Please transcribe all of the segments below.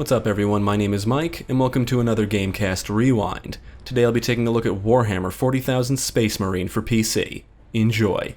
What's up everyone, my name is Mike, and welcome to another GameCast Rewind. Today I'll be taking a look at Warhammer 40,000 Space Marine for PC. Enjoy.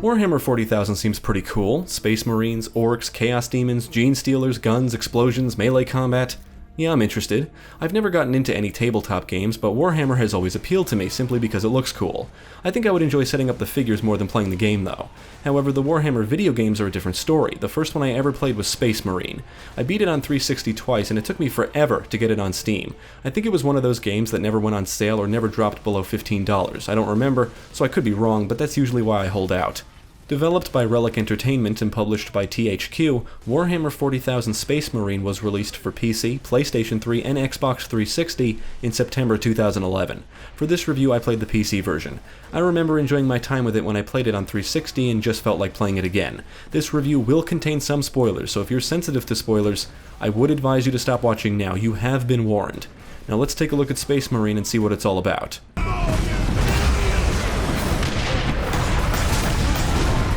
Warhammer 40,000 seems pretty cool. Space Marines, Orcs, Chaos Demons, Gene Stealers, guns, explosions, melee combat. Yeah, I'm interested. I've never gotten into any tabletop games, but Warhammer has always appealed to me simply because it looks cool. I think I would enjoy setting up the figures more than playing the game though. However, the Warhammer video games are a different story. The first one I ever played was Space Marine. I beat it on 360 twice and it took me forever to get it on Steam. I think it was one of those games that never went on sale or never dropped below $15. I don't remember, so I could be wrong, but that's usually why I hold out. Developed by Relic Entertainment and published by THQ, Warhammer 40,000 Space Marine was released for PC, PlayStation 3, and Xbox 360 in September 2011. For this review, I played the PC version. I remember enjoying my time with it when I played it on 360 and just felt like playing it again. This review will contain some spoilers, so if you're sensitive to spoilers, I would advise you to stop watching now. You have been warned. Now let's take a look at Space Marine and see what it's all about.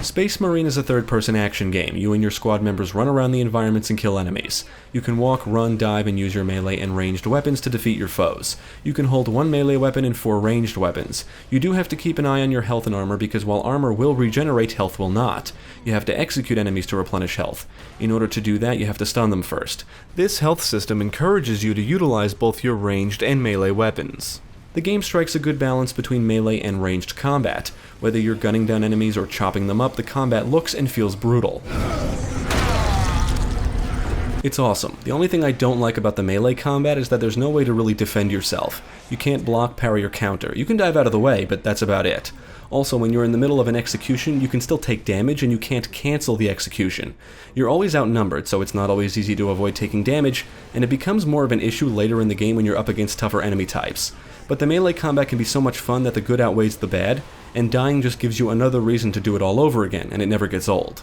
Space Marine is a third-person action game. You and your squad members run around the environments and kill enemies. You can walk, run, dive, and use your melee and ranged weapons to defeat your foes. You can hold one melee weapon and 4 ranged weapons. You do have to keep an eye on your health and armor because while armor will regenerate, health will not. You have to execute enemies to replenish health. In order to do that, you have to stun them first. This health system encourages you to utilize both your ranged and melee weapons. The game strikes a good balance between melee and ranged combat. Whether you're gunning down enemies or chopping them up, the combat looks and feels brutal. It's awesome. The only thing I don't like about the melee combat is that there's no way to really defend yourself. You can't block, parry, or counter. You can dive out of the way, but that's about it. Also, when you're in the middle of an execution, you can still take damage and you can't cancel the execution. You're always outnumbered, so it's not always easy to avoid taking damage, and it becomes more of an issue later in the game when you're up against tougher enemy types. But the melee combat can be so much fun that the good outweighs the bad, and dying just gives you another reason to do it all over again, and it never gets old.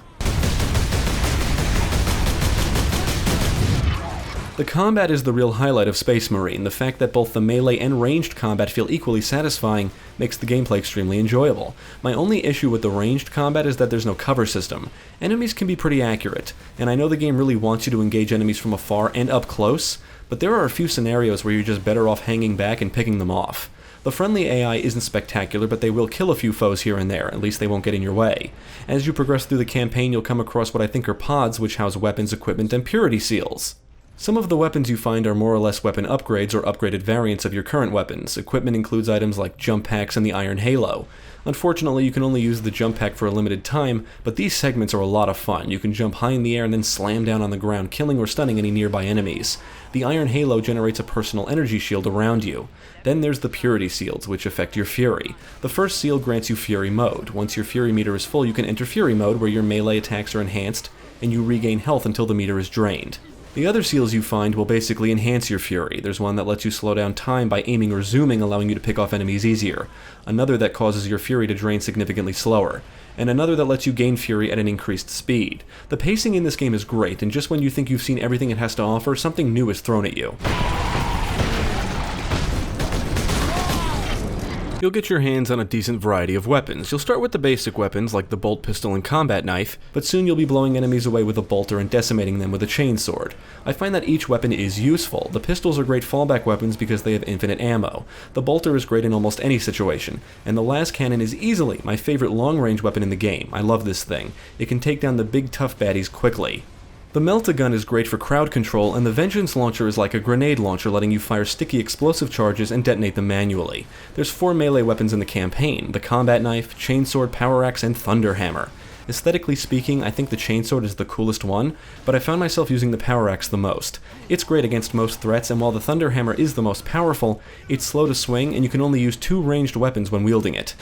The combat is the real highlight of Space Marine. The fact that both the melee and ranged combat feel equally satisfying makes the gameplay extremely enjoyable. My only issue with the ranged combat is that there's no cover system. Enemies can be pretty accurate, and I know the game really wants you to engage enemies from afar and up close, but there are a few scenarios where you're just better off hanging back and picking them off. The friendly AI isn't spectacular, but they will kill a few foes here and there, at least they won't get in your way. As you progress through the campaign, you'll come across what I think are pods which house weapons, equipment, and purity seals. Some of the weapons you find are more or less weapon upgrades or upgraded variants of your current weapons. Equipment includes items like jump packs and the Iron Halo. Unfortunately, you can only use the jump pack for a limited time, but these segments are a lot of fun. You can jump high in the air and then slam down on the ground, killing or stunning any nearby enemies. The Iron Halo generates a personal energy shield around you. Then there's the Purity Seals, which affect your Fury. The first seal grants you Fury Mode. Once your Fury meter is full, you can enter Fury Mode, where your melee attacks are enhanced, and you regain health until the meter is drained. The other seals you find will basically enhance your Fury. There's one that lets you slow down time by aiming or zooming, allowing you to pick off enemies easier. Another that causes your Fury to drain significantly slower. And another that lets you gain Fury at an increased speed. The pacing in this game is great, and just when you think you've seen everything it has to offer, something new is thrown at you. You'll get your hands on a decent variety of weapons. You'll start with the basic weapons like the bolt pistol and combat knife, but soon you'll be blowing enemies away with a bolter and decimating them with a chainsword. I find that each weapon is useful. The pistols are great fallback weapons because they have infinite ammo. The bolter is great in almost any situation, and the las cannon is easily my favorite long-range weapon in the game. I love this thing. It can take down the big tough baddies quickly. The Melt-A-Gun is great for crowd control, and the Vengeance Launcher is like a grenade launcher, letting you fire sticky explosive charges and detonate them manually. There's 4 melee weapons in the campaign: the Combat Knife, Chainsword, Power Axe, and Thunder Hammer. Aesthetically speaking, I think the Chainsword is the coolest one, but I found myself using the Power Axe the most. It's great against most threats, and while the Thunder Hammer is the most powerful, it's slow to swing, and you can only use 2 ranged weapons when wielding it.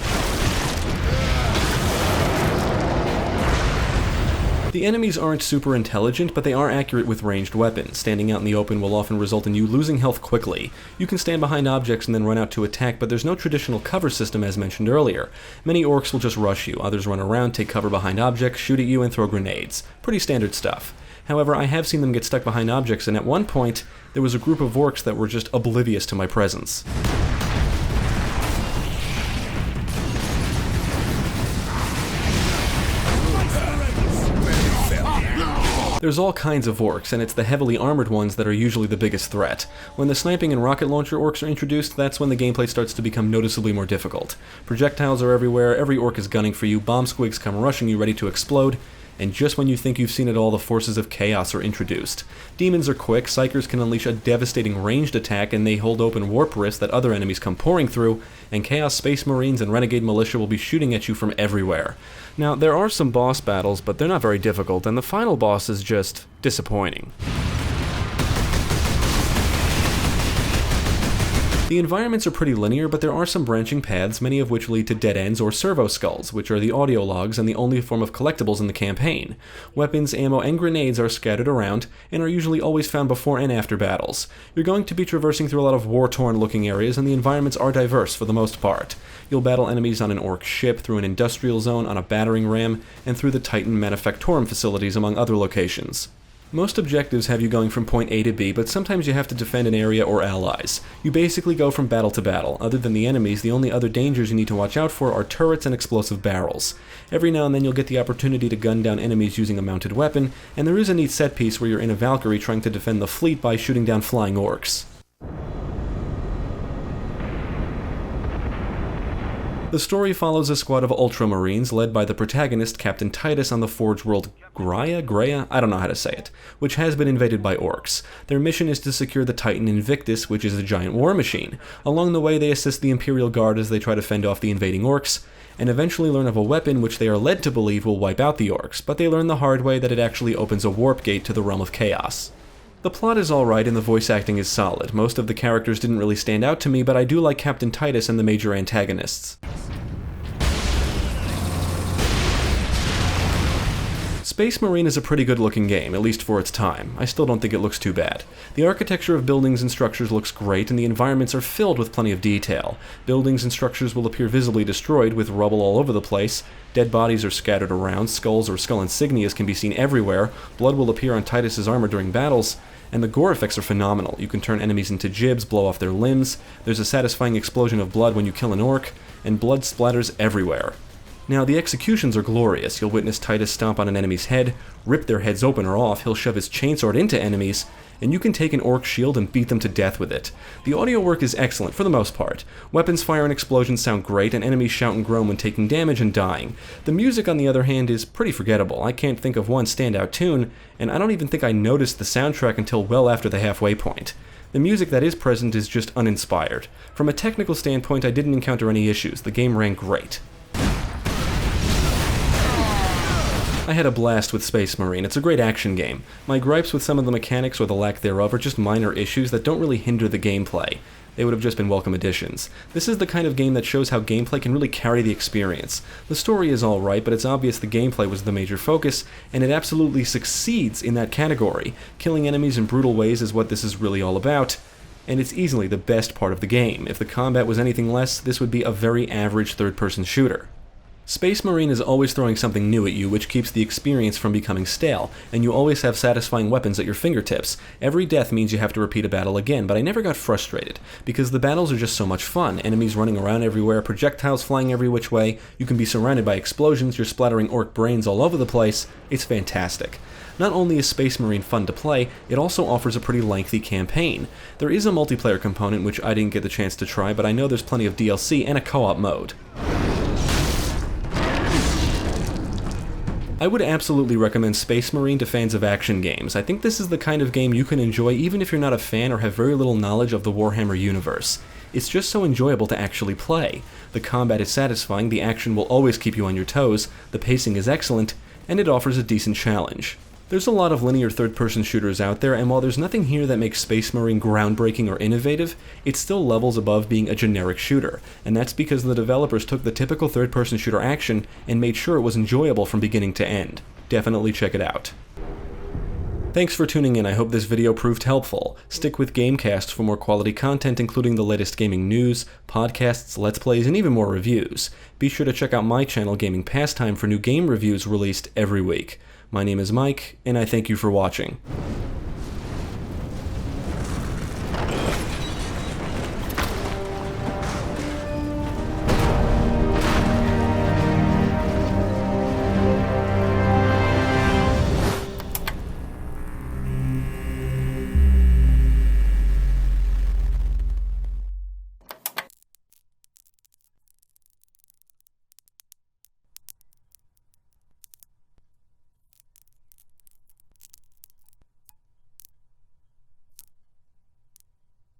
The enemies aren't super intelligent, but they are accurate with ranged weapons. Standing out in the open will often result in you losing health quickly. You can stand behind objects and then run out to attack, but there's no traditional cover system as mentioned earlier. Many orcs will just rush you, others run around, take cover behind objects, shoot at you, and throw grenades. Pretty standard stuff. However, I have seen them get stuck behind objects, and at one point, there was a group of orcs that were just oblivious to my presence. There's all kinds of orcs, and it's the heavily armored ones that are usually the biggest threat. When the sniping and rocket launcher orcs are introduced, that's when the gameplay starts to become noticeably more difficult. Projectiles are everywhere, every orc is gunning for you, bomb squigs come rushing you ready to explode, and just when you think you've seen it all, the forces of chaos are introduced. Demons are quick, psychers can unleash a devastating ranged attack, and they hold open warp rifts that other enemies come pouring through, and Chaos Space Marines and Renegade Militia will be shooting at you from everywhere. Now, there are some boss battles, but they're not very difficult, and the final boss is just disappointing. The environments are pretty linear, but there are some branching paths, many of which lead to dead ends or servo skulls, which are the audio logs and the only form of collectibles in the campaign. Weapons, ammo, and grenades are scattered around, and are usually always found before and after battles. You're going to be traversing through a lot of war-torn looking areas, and the environments are diverse for the most part. You'll battle enemies on an orc ship, through an industrial zone, on a battering ram, and through the Titan Manufactorum facilities, among other locations. Most objectives have you going from point A to B, but sometimes you have to defend an area or allies. You basically go from battle to battle. Other than the enemies, the only other dangers you need to watch out for are turrets and explosive barrels. Every now and then you'll get the opportunity to gun down enemies using a mounted weapon, and there is a neat set piece where you're in a Valkyrie trying to defend the fleet by shooting down flying orcs. The story follows a squad of Ultramarines led by the protagonist, Captain Titus, on the Forge world Graia? I don't know how to say it, which has been invaded by orcs. Their mission is to secure the Titan Invictus, which is a giant war machine. Along the way, they assist the Imperial Guard as they try to fend off the invading orcs, and eventually learn of a weapon which they are led to believe will wipe out the orcs, but they learn the hard way that it actually opens a warp gate to the realm of chaos. The plot is alright and the voice acting is solid. Most of the characters didn't really stand out to me, but I do like Captain Titus and the major antagonists. Space Marine is a pretty good looking game, at least for its time. I still don't think it looks too bad. The architecture of buildings and structures looks great, and the environments are filled with plenty of detail. Buildings and structures will appear visibly destroyed, with rubble all over the place. Dead bodies are scattered around, skulls or skull insignias can be seen everywhere, blood will appear on Titus's armor during battles, and the gore effects are phenomenal. You can turn enemies into gibs, blow off their limbs, there's a satisfying explosion of blood when you kill an orc, and blood splatters everywhere. Now, the executions are glorious. You'll witness Titus stomp on an enemy's head, rip their heads open or off, he'll shove his chainsword into enemies, and you can take an orc shield and beat them to death with it. The audio work is excellent for the most part. Weapons fire and explosions sound great, and enemies shout and groan when taking damage and dying. The music, on the other hand, is pretty forgettable. I can't think of one standout tune, and I don't even think I noticed the soundtrack until well after the halfway point. The music that is present is just uninspired. From a technical standpoint, I didn't encounter any issues. The game ran great. I had a blast with Space Marine. It's a great action game. My gripes with some of the mechanics or the lack thereof are just minor issues that don't really hinder the gameplay. They would have just been welcome additions. This is the kind of game that shows how gameplay can really carry the experience. The story is alright, but it's obvious the gameplay was the major focus, and it absolutely succeeds in that category. Killing enemies in brutal ways is what this is really all about, and it's easily the best part of the game. If the combat was anything less, this would be a very average third-person shooter. Space Marine is always throwing something new at you, which keeps the experience from becoming stale, and you always have satisfying weapons at your fingertips. Every death means you have to repeat a battle again, but I never got frustrated, because the battles are just so much fun. Enemies running around everywhere, projectiles flying every which way, you can be surrounded by explosions, you're splattering orc brains all over the place. It's fantastic. Not only is Space Marine fun to play, it also offers a pretty lengthy campaign. There is a multiplayer component which I didn't get the chance to try, but I know there's plenty of DLC and a co-op mode. I would absolutely recommend Space Marine to fans of action games. I think this is the kind of game you can enjoy even if you're not a fan or have very little knowledge of the Warhammer universe. It's just so enjoyable to actually play. The combat is satisfying, the action will always keep you on your toes, the pacing is excellent, and it offers a decent challenge. There's a lot of linear third-person shooters out there, and while there's nothing here that makes Space Marine groundbreaking or innovative, it still levels above being a generic shooter, and that's because the developers took the typical third-person shooter action and made sure it was enjoyable from beginning to end. Definitely check it out. Thanks for tuning in. I hope this video proved helpful. Stick with GameCast for more quality content, including the latest gaming news, podcasts, let's plays, and even more reviews. Be sure to check out my channel, Gaming Pastime, for new game reviews released every week. My name is Mike, and I thank you for watching.